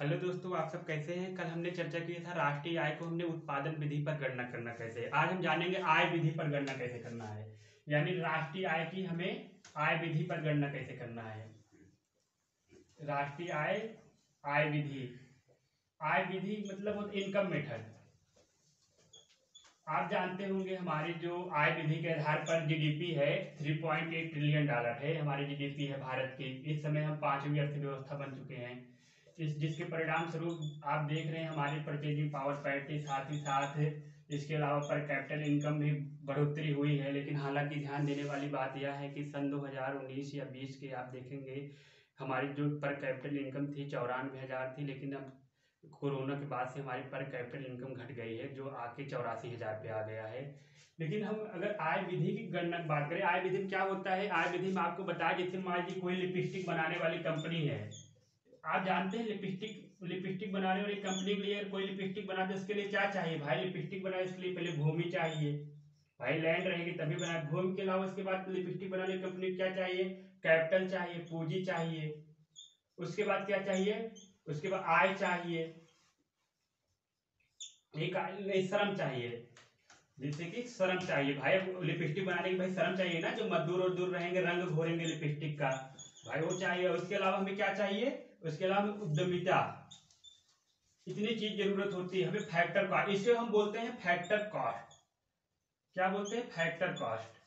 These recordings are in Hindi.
हेलो दोस्तों, आप सब कैसे हैं। कल हमने चर्चा किया था राष्ट्रीय आय को हमने उत्पादन विधि पर गणना करना कैसे है। आज हम जानेंगे आय विधि पर गणना कैसे करना है। यानी राष्ट्रीय आय की हमें आय विधि पर गणना कैसे करना है। राष्ट्रीय आय, आय विधि। आय विधि मतलब इनकम मेथड। आप जानते होंगे हमारी जो आय विधि के आधार पर जीडीपी है 3.8 ट्रिलियन डॉलर है। हमारी जीडीपी है भारत की। इस समय हम 5वीं अर्थव्यवस्था बन चुके हैं। जिसके परिणाम स्वरूप आप देख रहे हैं हमारी परचेजिंग पावर पैरिटी, साथ ही साथ इसके अलावा पर कैपिटल इनकम भी बढ़ोतरी हुई है। लेकिन हालांकि ध्यान देने वाली बात यह है कि सन 2019 या 20 के आप देखेंगे हमारी जो पर कैपिटल इनकम थी 94,000 थी, लेकिन अब कोरोना के बाद से हमारी पर कैपिटल इनकम घट गई है, जो आके 84,000 पे आ गया है। लेकिन हम अगर आय विधि की गणना की बात करें, आय विधि में क्या होता है। आय विधि में आपको बताया, जैसे मान लीजिए कोई लिपस्टिक बनाने वाली कंपनी है। आप जानते हैं लिपस्टिक बनाने वाली कंपनी के लिए कोई लिपस्टिक बनाते उसके लिए क्या चाहिए भाई। लिपस्टिक बनाए उसके लिए पहले भूमि चाहिए भाई, लैंड रहेगी तभी बनाए। भूमि के अलावा उसके बाद लिपस्टिक बनाने कंपनी को क्या चाहिए, कैपिटल चाहिए, पूंजी चाहिए। उसके बाद क्या चाहिए, उसके बाद आय चाहिए, एक श्रम चाहिए। जैसे कि श्रम चाहिए भाई, लिपस्टिक बनाने की भाई श्रम चाहिए ना, जो मजदूर और दूर रहेंगे रंग घोरेंगे लिपस्टिक का भाई, वो चाहिए। उसके अलावा हमें क्या चाहिए, उसके अलावा हमें उद्यमिता, इतनी चीज जरूरत होती है हमें। फैक्टर कॉस्ट, इसे हम बोलते हैं फैक्टर कॉस्ट। क्या बोलते हैं, फैक्टर कॉस्ट।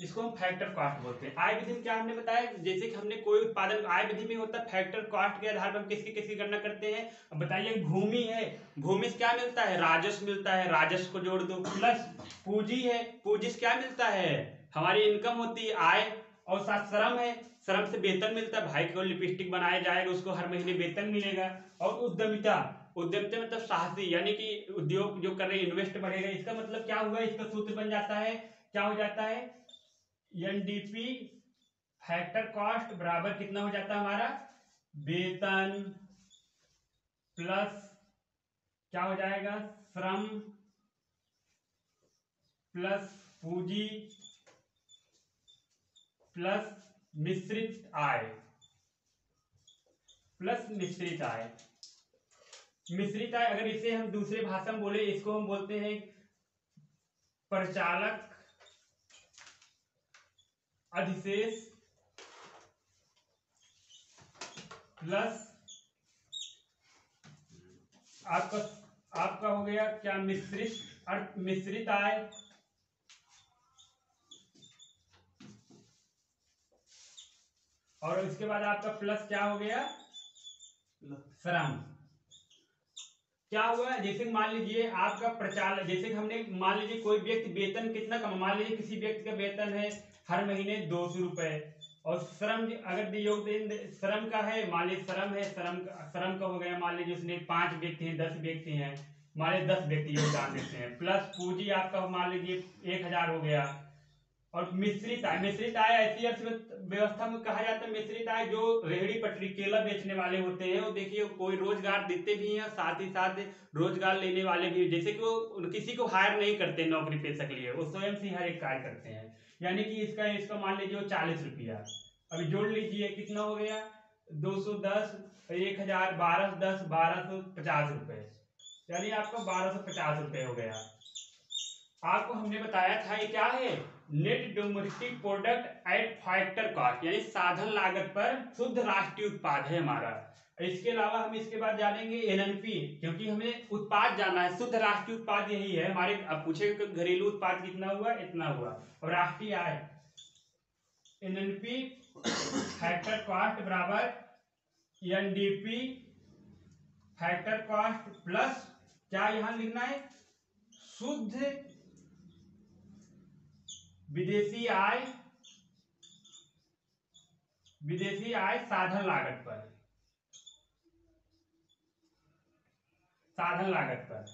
इसको हम फैक्टर कॉस्ट बोलते हैं। आय विधि में क्या हमने बताया, जैसे कि हमने कोई उत्पादन आय विधि में होता है फैक्टर कॉस्ट के आधार पर हम किसकी किसकी गणना करते हैं। अब बताइए, भूमि है, भूमि से क्या मिलता है, राजस्व मिलता है, राजस्व को जोड़ दो। प्लस पूंजी है, पूंजी से क्या मिलता है, हमारी इनकम होती है आय। और साथ श्रम है, श्रम से वेतन मिलता है भाई, को लिपस्टिक बनाया जाएगा उसको हर महीने वेतन मिलेगा। और उद्यमिता, उद्यमिता मतलब साहसी, यानी कि उद्योग जो कर रहे हैं इन्वेस्ट बढ़ेगा। इसका मतलब क्या हुआ, इसका सूत्र बन जाता है, क्या हो जाता है, एनडीपी फैक्टर कॉस्ट बराबर कितना हो जाता है हमारा, वेतन प्लस क्या हो जाएगा, श्रम प्लस पूंजी प्लस मिश्रित आय, प्लस मिश्रित आय। मिश्रित आय अगर इसे हम दूसरे भाषा में बोले, इसको हम बोलते हैं परिचालक अधिशेष प्लस आपका आपका हो गया क्या, मिश्रित आय। और इसके बाद आपका प्लस क्या हो गया, श्रम। क्या हुआ, जैसे मान लीजिए आपका प्रचार, जैसे कि हमने मान लीजिए कोई व्यक्ति वेतन कितना कमा, मान लीजिए किसी व्यक्ति का वेतन है हर महीने 200 रुपए। और श्रम अगर योगदान श्रम का है, मान लीजिए श्रम है, श्रम का हो गया, मान लीजिए उसने 5 व्यक्ति हैं, 10 व्यक्ति हैं, मान लीजिए 10 व्यक्ति योगदान देते हैं। प्लस पूंजी आपका मान लीजिए 1000 हो गया। और मिश्रित आय, मिश्रित आय ऐसी अर्थव्यवस्था में कहा जाता है मिश्रित आय, जो रेहड़ी पटरी केला बेचने वाले होते हैं वो देखिए कोई रोजगार देते भी हैं, साथ ही साथ रोजगार लेने वाले भी, जैसे कि वो किसी को हायर नहीं करते नौकरी पेशा के लिए, वो स्वयं से हर एक कार्य करते हैं। यानी कि इसका इसका मान लीजिए 40 रुपया, अभी जोड़ लीजिए कितना हो गया, 210, 1000, 12, 10, 1250 रुपए, यानी आपका 1250 रुपए हो गया। आपको हमने बताया था ये क्या है, net domestic product at factor cost, यानी साधन लागत पर शुद्ध राष्ट्रीय उत्पाद है हमारा। इसके अलावा हम इसके बाद जानेंगे एनएनपी, क्योंकि हमें उत्पाद जानना है, शुद्ध राष्ट्रीय उत्पाद यही है हमारे। अब पूछेगा घरेलू उत्पाद कितना हुआ, इतना हुआ। और राष्ट्रीय आय, एनएनपी फैक्टर कॉस्ट बराबर एनडीपी फैक्टर कॉस्ट प्लस क्या यहां लिखना है, शुद्ध विदेशी आय, विदेशी आय साधन लागत पर, साधन लागत पर।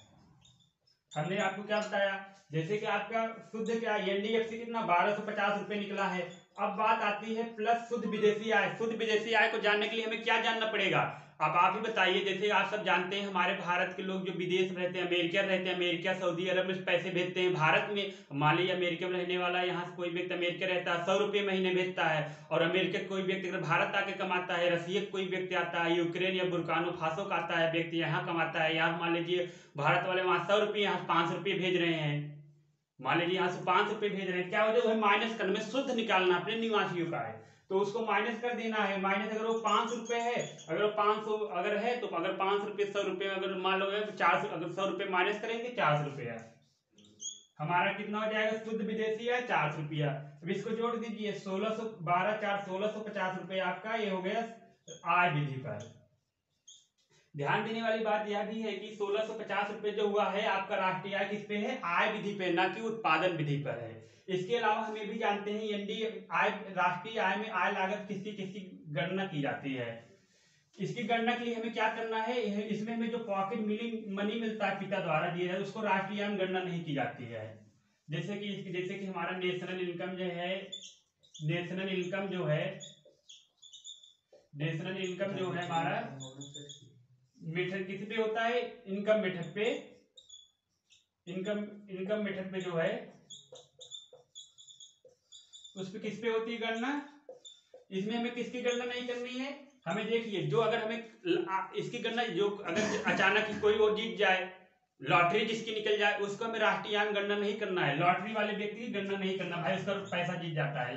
हमने आपको क्या बताया, जैसे कि आपका शुद्ध क्या एनडीएफसी कितना 1250 रुपए निकला है। अब बात आती है प्लस शुद्ध विदेशी आय। शुद्ध विदेशी आय को जानने के लिए हमें क्या जानना पड़ेगा? अब आप ही बताइए। जैसे आप सब जानते हैं हमारे भारत के लोग जो विदेश में रहते हैं, अमेरिका रहते हैं, अमेरिका सऊदी अरब में पैसे भेजते हैं भारत में। मान लीजिए अमेरिका में रहने वाला यहाँ से कोई व्यक्ति अमेरिका रहता है, 100 रुपये महीने भेजता है, और अमेरिका कोई व्यक्ति अगर भारत आके कमाता है, रसिया कोई व्यक्ति आता है, यूक्रेन या बुर्किना फासो का आता है व्यक्ति, यहाँ कमाता है, यहाँ मान लीजिए भारत वाले वहाँ 100 रुपये, यहाँ 500 रुपये भेज रहे हैं। मान लीजिए यहाँ से 500 रुपये भेज रहे हैं, क्या हो जाए माइनस करना, में शुद्ध निकालना अपने निवासियों का है, तो उसको माइनस कर देना है। माइनस अगर वो 500 रुपये है, अगर वो 500 अगर है तो अगर 500 रुपये 100 रुपये अगर मान लो 400, अगर 100 रुपये माइनस करेंगे 400 रुपया, हमारा कितना हो जाएगा शुद्ध विदेशी है 400 रुपया। अब इसको जोड़ दीजिए, 1612 4 1650 रुपये आपका ये हो गया आय विधि पर। ध्यान देने वाली बात यह भी है कि 1650 रुपये जो हुआ है आपका राष्ट्रीय आय किस पे है? आय विधि पे, ना कि उत्पादन विधि पर है। इसके अलावा हम ये भी जानते हैं एनडी आय, राष्ट्रीय आय में आय लागत किसकी किसकी गणना की जाती है। इसकी गणना के लिए हमें क्या करना है? इसमें हमें जो पॉकेट मनी मिलता है पिता द्वारा दिया जाए उसको राष्ट्रीय आय में गणना नहीं की जाती है। जैसे कि हमारा नेशनल इनकम जो है, नेशनल इनकम जो है हमारा मेथड किस पे होता है? इनकम मेथड पे, इनकम मेथड पे जो है उस पे किस पे होती है गणना? इसमें हमें किसकी गणना नहीं करनी है? हमें देखिए, जो अगर हमें इसकी गणना, जो अगर अचानक ही कोई और जीत जाए, लॉटरी जिसकी निकल जाए, उसको हमें राष्ट्रीय आय गणना नहीं करना है। लॉटरी वाले व्यक्ति की गणना नहीं करना, भाई उसका पैसा जीत जाता है,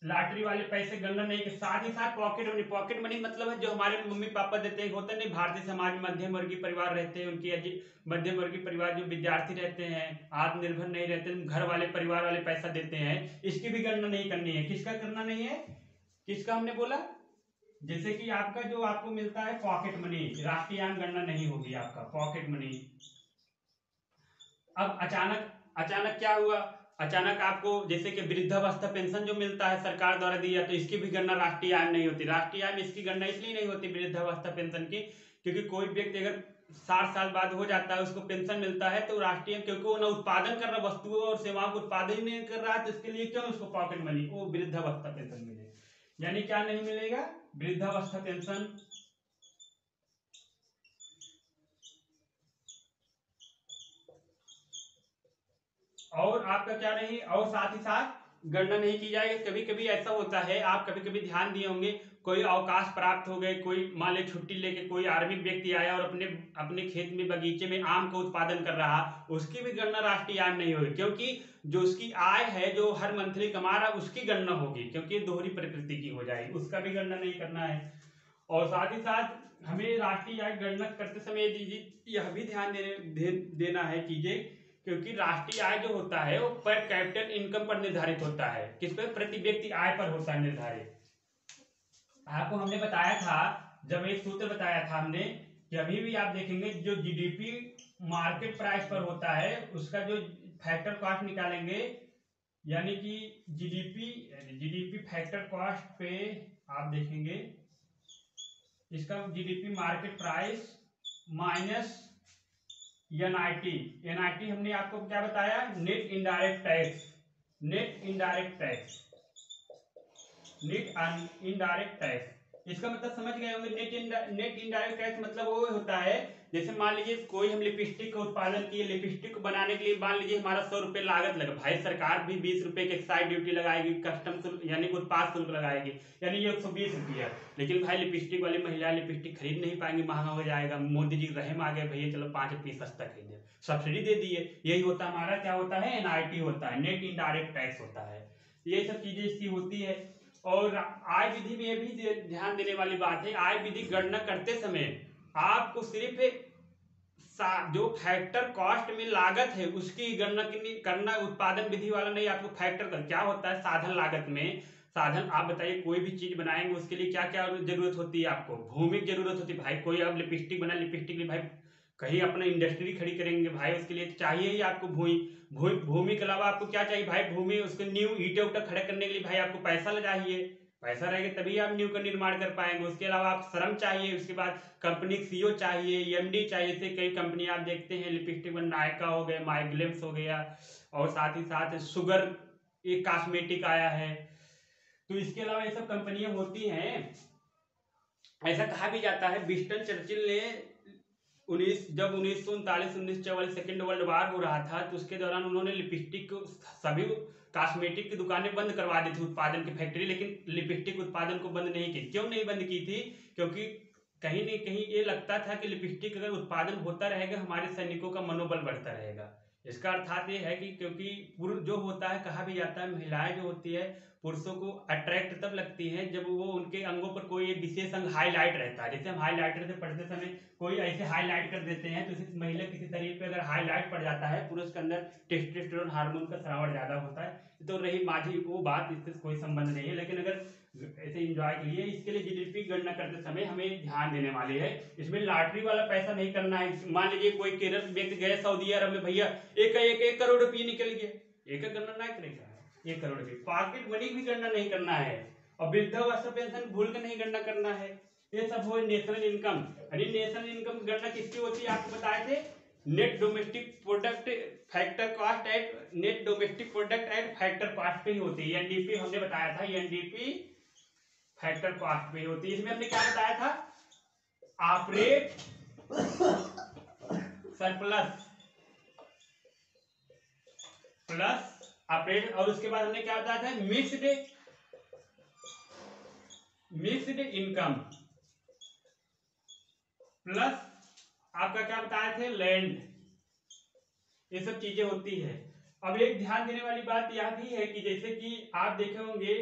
लॉटरी वाले पैसे गणना नहीं के। साथ ही साथ पॉकेट मनी मतलब है जो हमारे मम्मी पापा देते हैं, होता नहीं भारतीय समाज में मध्यम वर्गीय परिवार रहते हैं, उनकी मध्यम वर्गीय परिवार जो विद्यार्थी रहते हैं, आत्मनिर्भर नहीं रहते, घर वाले परिवार वाले पैसा देते हैं, इसकी भी गणना नहीं करनी है। किसका करना नहीं है? किसका हमने बोला? जैसे कि आपका जो आपको मिलता है पॉकेट मनी, राष्ट्रीय आय गणना नहीं होगी आपका पॉकेट मनी। अब अचानक क्या हुआ? अचानक आपको जैसे कि वृद्धावस्था पेंशन जो मिलता है सरकार द्वारा दिया, तो इसकी भी गणना राष्ट्रीय आय नहीं होती। राष्ट्रीय आय में इसकी गणना इसलिए नहीं होती वृद्धावस्था पेंशन की, क्योंकि कोई व्यक्ति अगर 60 साल बाद हो जाता है उसको पेंशन मिलता है, तो राष्ट्रीय, क्योंकि वो ना उत्पादन कर रहा, वस्तुओं और सेवाओं को उत्पादन नहीं कर रहा है, तो इसके लिए क्यों उसको पॉकेट मनी, वो वृद्धावस्था पेंशन मिले। यानी क्या नहीं मिलेगा? वृद्धावस्था पेंशन। और आपका क्या नहीं, और साथ ही साथ गणना नहीं की जाएगी। कभी कभी ऐसा होता है, आप कभी कभी ध्यान दिए होंगे, कोई अवकाश प्राप्त हो गए, कोई मान ले छुट्टी लेके कोई आर्मी व्यक्ति आया और अपने खेत में बगीचे में आम का उत्पादन कर रहा, उसकी भी गणना राष्ट्रीय आय नहीं होगी, क्योंकि जो उसकी आय है जो हर मंथली कमा रहा उसकी गणना होगी, क्योंकि दोहरी प्रकृति की हो जाएगी, उसका भी गणना नहीं करना है। और साथ ही साथ हमें राष्ट्रीय आय गणना करते समय यह भी ध्यान देना है चीजें, क्योंकि राष्ट्रीय आय जो होता है वो पर कैपिटल इनकम पर निर्धारित होता है। किस पर? प्रति व्यक्ति आय पर होता है निर्धारित। आपको हमने बताया था, जब एक सूत्र बताया था हमने, कि अभी भी आप देखेंगे जो जीडीपी मार्केट प्राइस पर होता है उसका जो फैक्टर कॉस्ट निकालेंगे, यानी कि जीडीपी फैक्टर कॉस्ट पे आप देखेंगे इसका GDP market price minus NIT हमने आपको क्या बताया? Net indirect tax. इसका मतलब समझ गए होंगे। नेट इनडायरेक्ट टैक्स मतलब वो होता है, जैसे मान लीजिए कोई हम लिपस्टिक का उत्पादन किए, लिपस्टिक को बनाने के लिए मान लीजिए हमारा 100 रुपये लागत लगा, भाई सरकार भी 20 रुपये की एक्साइज ड्यूटी लगाएगी, कस्टम शुल्क यानी कि उत्पाद शुल्क लगाएगी, यानी ये 120 रुपया। लेकिन भाई लिपस्टिक वाली महिला लिपस्टिक खरीद नहीं पाएंगी, महंगा हो जाएगा, मोदी जी रहम आ गए, भैया चलो 5 रुपये सस्ता खरीदे, सब्सिडी दे दिए। यही होता है हमारा, क्या होता है? एनआईटी होता है, नेट इनडायरेक्ट टैक्स होता है। ये सब चीजें इसकी होती है। और आय विधि में भी ध्यान देने वाली बात है, आय विधि गणना करते समय आपको सिर्फ जो फैक्टर कॉस्ट में लागत है उसकी गणना करना, उत्पादन विधि वाला नहीं। आपको फैक्टर का क्या होता है? साधन लागत में, साधन आप बताइए, कोई भी चीज बनाएंगे उसके लिए क्या क्या जरूरत होती है? आपको भूमि की जरूरत होती है। भाई कोई अब लिपस्टिक बना, लिपस्टिक लिए भाई कहीं अपना इंडस्ट्री खड़ी करेंगे, भाई उसके लिए चाहिए ही आपको भूमि के अलावा आपको क्या चाहिए? भाई भूमि, उसके न्यू ईंटें उटा खड़े करने के लिए भाई आपको पैसा चाहिए, पैसा रहेगा तभी आप न्यू का निर्माण कर पाएंगे। उसके अलावा आप श्रम चाहिए, उसके बाद कंपनी सीईओ चाहिए, एमडी चाहिए। जैसे कई कंपनी आप देखते हैं लिपस्टिक में नायका हो गया, माइग्लेम्स हो गया, और साथ ही साथ शुगर एक कॉस्मेटिक आया है। तो इसके अलावा ये सब कंपनियां होती हैं। ऐसा कहा भी जाता है विंस्टन चर्चिल ने जब 1939-1944 सेकेंड वर्ल्ड वार हो रहा था तो उसके दौरान उन्होंने लिपस्टिक सभी कॉस्मेटिक की दुकानें बंद करवा दी थी, उत्पादन की फैक्ट्री, लेकिन लिपस्टिक उत्पादन को बंद नहीं की। क्यों नहीं बंद की थी? क्योंकि कहीं न कहीं ये लगता था कि लिपस्टिक अगर उत्पादन होता रहेगा हमारे सैनिकों का मनोबल बढ़ता रहेगा। इसका अर्थात ये है कि क्योंकि पुरुष जो होता है, कहा भी जाता है महिलाएं जो होती है पुरुषों को अट्रैक्ट तब लगती हैं जब वो उनके अंगों पर कोई एक विशेष अंग हाईलाइट रहता है। जैसे हम हाईलाइटर से पढ़ते समय कोई ऐसे हाईलाइट कर देते हैं तो इसी महिला किसी शरीर पे अगर हाईलाइट पड़ जाता है, पुरुष के अंदर टेस्टोस्टेरोन हार्मोन का स्राव ज्यादा होता है। तो रही माझी वो बात, इससे कोई संबंध नहीं है। लेकिन अगर ऐसे एंजॉय के लिए, इसके लिए जीडीपी गणना करते समय हमें ध्यान देने वाली है। इसमें लॉटरी वाला पैसा नहीं करना है। मान लीजिए कोई केरल व्यक्ति गए सऊदी अरब में, भैया एक करोड़ रुपये निकल गए, एक गणना नहीं करेगा 1 करोड़ रुपये। पॉकेट मनी भी गणना नहीं करना है और वृद्धावस्था पेंशन भूल कर नहीं गणना करना है। ये सब हो नेशनल इनकम। यानी नेशनल इनकम गणना किसकी होती है आपको बताए थे? Net domestic product factor cost at net domestic product at factor cost पे ही होती है। एनडीपी हमने बताया था, एनडीपी फैक्टर कॉस्ट पे होती है। इसमें हमने क्या बताया था? ऑपरेट सरप्लस प्लस ऑपरेट, और उसके बाद हमने क्या बताया था? मिक्स्ड इनकम प्लस आपका क्या बताए थे? लैंड। ये सब चीजें होती है। अब एक ध्यान देने वाली बात यह भी है कि जैसे कि आप देखे होंगे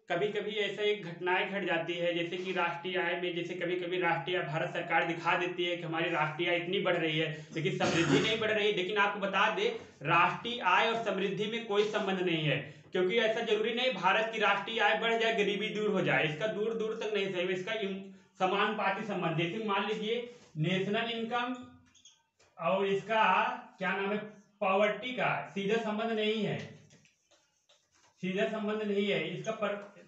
कभी कभी ऐसा एक घटनाएं घट जाती है, जैसे कि राष्ट्रीय आय में, जैसे कभी कभी राष्ट्रीय आय भारत सरकार दिखा देती है कि हमारी राष्ट्रीय आय इतनी बढ़ रही है लेकिन समृद्धि नहीं बढ़ रही है। लेकिन आपको बता दे राष्ट्रीय आय और समृद्धि में कोई संबंध नहीं है, क्योंकि ऐसा जरूरी नहीं भारत की राष्ट्रीय आय बढ़ जाए गरीबी दूर हो जाए। इसका दूर दूर तक नहीं सही, इसका समानुपाती संबंध। जैसे मान लीजिए नेशनल इनकम और इसका क्या नाम है, पॉवर्टी का सीधा संबंध नहीं है, सीधा संबंध नहीं है।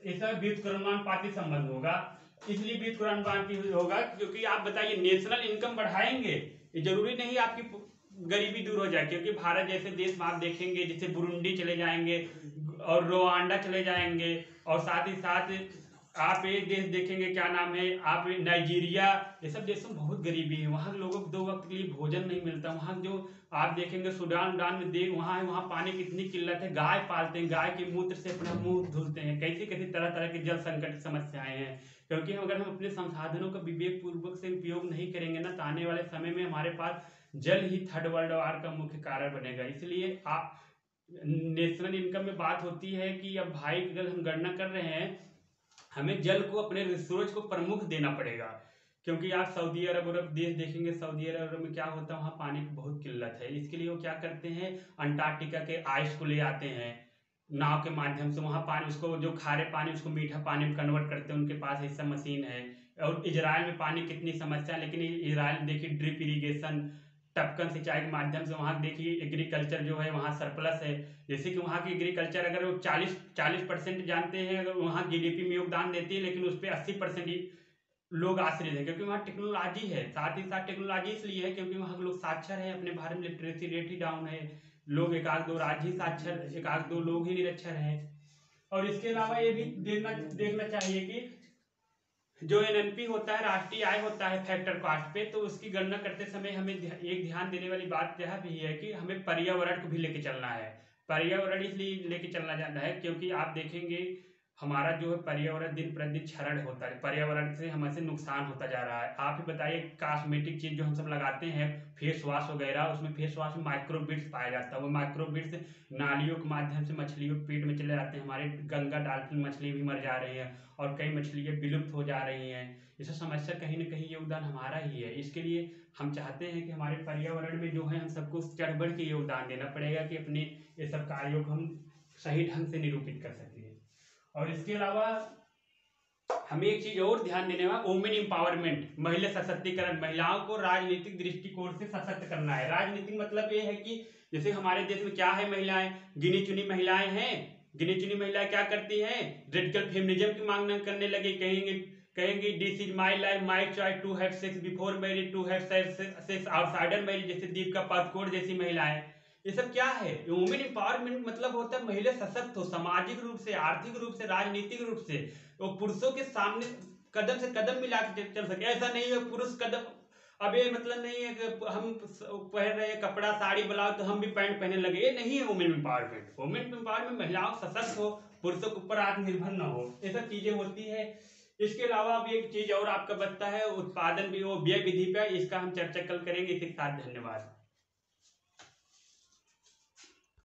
इसका व्युत्क्रमानुपाती संबंध होगा। इसलिए व्युत्क्रमानुपाती होगा क्योंकि आप बताइए नेशनल इनकम बढ़ाएंगे, ये जरूरी नहीं आपकी गरीबी दूर हो जाए। क्योंकि भारत जैसे देश में आप देखेंगे, जैसे बुरुंडी चले जाएंगे और रोवांडा चले जाएंगे, और साथ ही साथ आप एक देश देखेंगे क्या नाम है, आप नाइजीरिया, ये सब देशों में बहुत गरीबी है। वहाँ लोगों को 2 वक्त के लिए भोजन नहीं मिलता। वहाँ जो आप देखेंगे सूडान में देख वहाँ पानी की इतनी किल्लत है, गाय पालते हैं, गाय के मूत्र से अपना मुंह धुलते हैं। कैसी कैसी तरह तरह की जल संकट की समस्याएं हैं। क्योंकि अगर हम अपने संसाधनों का विवेक पूर्वक से उपयोग नहीं करेंगे ना, तो आने वाले समय में हमारे पास जल ही थर्ड वर्ल्ड वार का मुख्य कारण बनेगा। इसलिए आप नेशनल इनकम में बात होती है कि अब भाई अगर हम गणना कर रहे हैं, हमें जल को अपने रिसोर्स को प्रमुख देना पड़ेगा। क्योंकि आप सऊदी अरब देश देखेंगे, सऊदी अरब में क्या होता है, वहाँ पानी की बहुत किल्लत है। इसके लिए वो क्या करते हैं, अंटार्कटिका के आइस को ले आते हैं नाव के माध्यम से, वहाँ पानी उसको जो खारे पानी उसको मीठा पानी में कन्वर्ट करते हैं, उनके पास ऐसा मशीन है। और इजराइल में पानी कितनी समस्या है, लेकिन इजराइल देखिए ड्रिप इरीगेशन टपकन सिंचाई के माध्यम से वहाँ देखिए एग्रीकल्चर जो है वहाँ सरप्लस है। जैसे कि वहाँ की एग्रीकल्चर अगर वो 40% जानते हैं अगर वहाँ जीडीपी में योगदान देती है, लेकिन उस पर 80% ही लोग आश्रित हैं, क्योंकि वहाँ टेक्नोलॉजी है। साथ ही साथ टेक्नोलॉजी इसलिए है क्योंकि वहाँ के लोग साक्षर हैं। अपने भारत में लिटरेसी रेट ही डाउन है, लोग 1-2 राज्य ही साक्षर, 1-2 लोग ही निरक्षर हैं। और इसके अलावा ये भी देखना चाहिए कि जो एनएनपी होता है, राष्ट्रीय आय होता है फैक्टर कॉस्ट पे, तो उसकी गणना करते समय हमें एक ध्यान देने वाली बात यह भी है कि हमें पर्यावरण को भी लेके चलना है। पर्यावरण इसलिए लेके चलना जाता है क्योंकि आप देखेंगे हमारा जो है पर्यावरण दिन प्रतिदिन क्षरण होता है, पर्यावरण से हमें नुकसान होता जा रहा है। आप ही बताइए कॉस्मेटिक चीज जो हम सब लगाते हैं, फेस वॉश वगैरह, उसमें फेस वॉश में माइक्रोबिट्स पाया जाता है। वो माइक्रोबिट्स नालियों के माध्यम से मछलियों के पेट में चले जाते हैं। हमारे गंगा डॉल्फिन मछली भी मर जा रही है और कई मछलियाँ विलुप्त हो जा रही हैं। इस समस्या कहीं ना कहीं योगदान हमारा ही है। इसके लिए हम चाहते हैं कि हमारे पर्यावरण में जो है हम सबको चढ़ बढ़ के योगदान देना पड़ेगा कि अपने ये सब कार्यों को हम सही ढंग से निरूपित कर सकें। और इसके अलावा हमें एक चीज और ध्यान देने वाला, वुमेन एम्पावरमेंट, महिला सशक्तिकरण। महिलाओं को राजनीतिक दृष्टिकोण से सशक्त करना है। राजनीतिक मतलब ये है कि जैसे हमारे देश में क्या है, महिलाएं गिनी चुनी महिलाएं हैं। गिनी चुनी महिलाएं क्या करती हैं, रेडिकल फेमिनिज्म की मांग करने लगी। कहेंगे this is my life my choice to have sex before marriage, to have sex outsider marriage, जैसे दीपिका पादुकोण जैसी महिलाएं। ये सब क्या है? वुमेन एम्पावरमेंट मतलब होता है महिला सशक्त हो, सामाजिक रूप से, आर्थिक रूप से, राजनीतिक रूप से, वो पुरुषों के सामने कदम से कदम मिला के चल सके। ऐसा नहीं है पुरुष कदम, अब ये मतलब नहीं है कि हम पहन रहे कपड़ा साड़ी ब्लाउज तो हम भी पैंट पहनने लगे, ये नहीं है वुमेन एम्पावरमेंट। वुमेन एम्पावरमेंट महिलाओं सशक्त हो, पुरुषों के ऊपर आत्मनिर्भर न हो, ये सब चीजें होती है। इसके अलावा अब एक चीज और आपका बचता है उत्पादन भी, वो व्यय विधि पे, इसका हम चर्चा कल करेंगे। इसके साथ धन्यवाद।